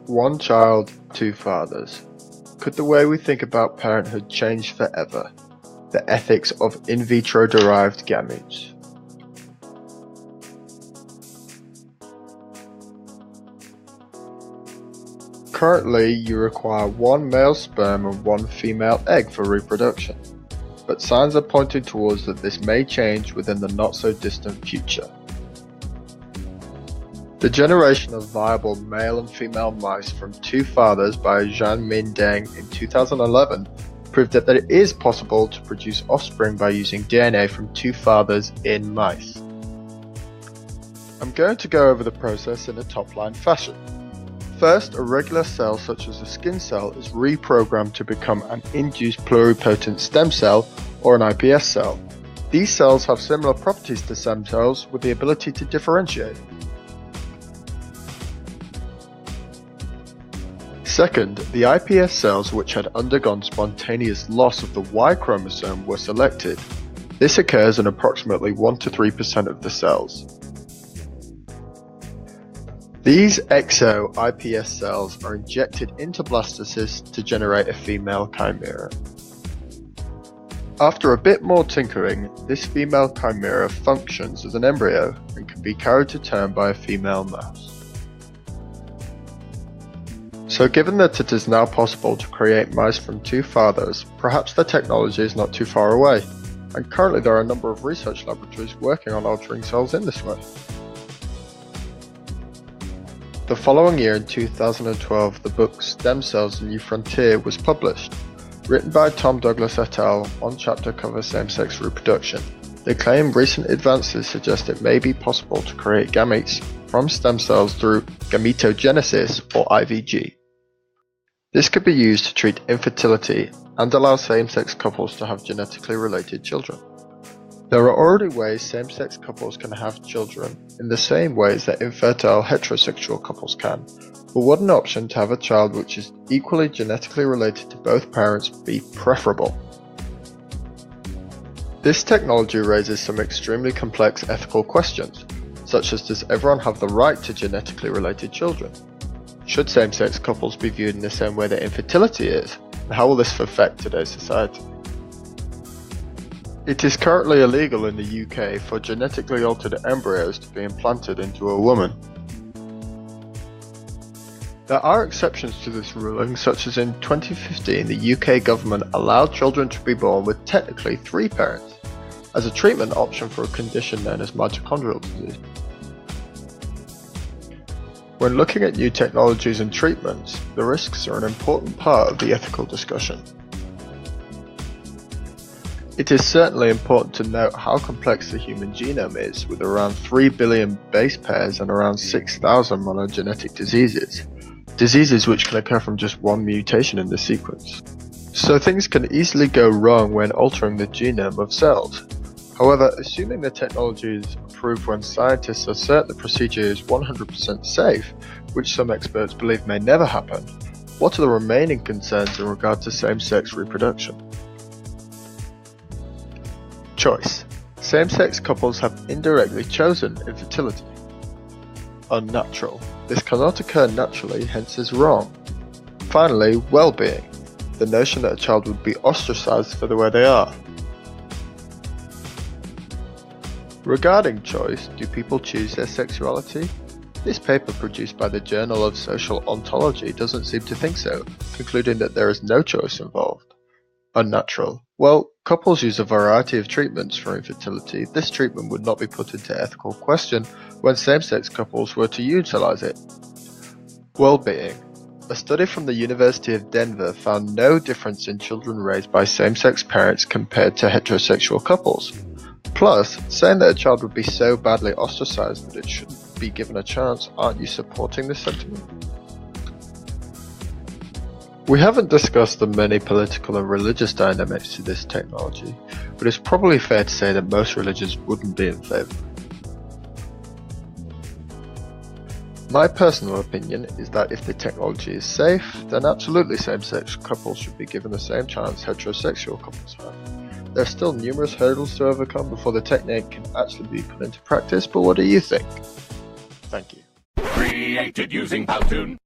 One child, two fathers. Could the way we think about parenthood change forever? The ethics of in vitro derived gametes. Currently, you require one male sperm and one female egg for reproduction, but signs are pointing towards that this may change within the not-so-distant future. The generation of viable male and female mice from two fathers by Jianmin Deng in 2011 proved that it is possible to produce offspring by using DNA from two fathers in mice. I'm going to go over the process in a top-line fashion. First, a regular cell such as a skin cell is reprogrammed to become an induced pluripotent stem cell or an iPS cell. These cells have similar properties to stem cells with the ability to differentiate. Second, the iPS cells which had undergone spontaneous loss of the Y chromosome were selected. This occurs in approximately 1 to 3% of the cells. These exo-iPS cells are injected into blastocysts to generate a female chimera. After a bit more tinkering, this female chimera functions as an embryo and can be carried to term by a female mouse. So given that it is now possible to create mice from two fathers, perhaps the technology is not too far away, and currently there are a number of research laboratories working on altering cells in this way. The following year in 2012, the book Stem Cells: A New Frontier was published. Written by Tom Douglas et al., one chapter covers same-sex reproduction. They claim recent advances suggest it may be possible to create gametes from stem cells through gametogenesis or IVG. This could be used to treat infertility and allow same-sex couples to have genetically related children. There are already ways same-sex couples can have children in the same ways that infertile heterosexual couples can, but would an option to have a child which is equally genetically related to both parents be preferable? This technology raises some extremely complex ethical questions, such as does everyone have the right to genetically related children? Should same-sex couples be viewed in the same way that infertility is? And how will this affect today's society? It is currently illegal in the UK for genetically altered embryos to be implanted into a woman. There are exceptions to this ruling, such as in 2015 the UK government allowed children to be born with technically three parents, as a treatment option for a condition known as mitochondrial disease. When looking at new technologies and treatments, the risks are an important part of the ethical discussion. It is certainly important to note how complex the human genome is, with around 3 billion base pairs and around 6,000 monogenetic diseases which can occur from just one mutation in the sequence. So things can easily go wrong when altering the genome of cells. However, assuming the technology is approved when scientists are certain the procedure is 100% safe, which some experts believe may never happen, what are the remaining concerns in regard to same-sex reproduction? Choice. Same-sex couples have indirectly chosen infertility. Unnatural. This cannot occur naturally, hence is wrong. Finally, well-being. The notion that a child would be ostracized for the way they are. Regarding choice, do people choose their sexuality? This paper produced by the Journal of Social Ontology doesn't seem to think so, concluding that there is no choice involved. Unnatural. Well, couples use a variety of treatments for infertility. This treatment would not be put into ethical question when same-sex couples were to utilize it. Well-being. A study from the University of Denver found no difference in children raised by same-sex parents compared to heterosexual couples. Plus, saying that a child would be so badly ostracized that it shouldn't be given a chance, aren't you supporting this sentiment? We haven't discussed the many political and religious dynamics to this technology, but it's probably fair to say that most religions wouldn't be in favour. My personal opinion is that if the technology is safe, then absolutely same-sex couples should be given the same chance heterosexual couples have. There are still numerous hurdles to overcome before the technique can actually be put into practice, but what do you think? Thank you. Created using Powtoon.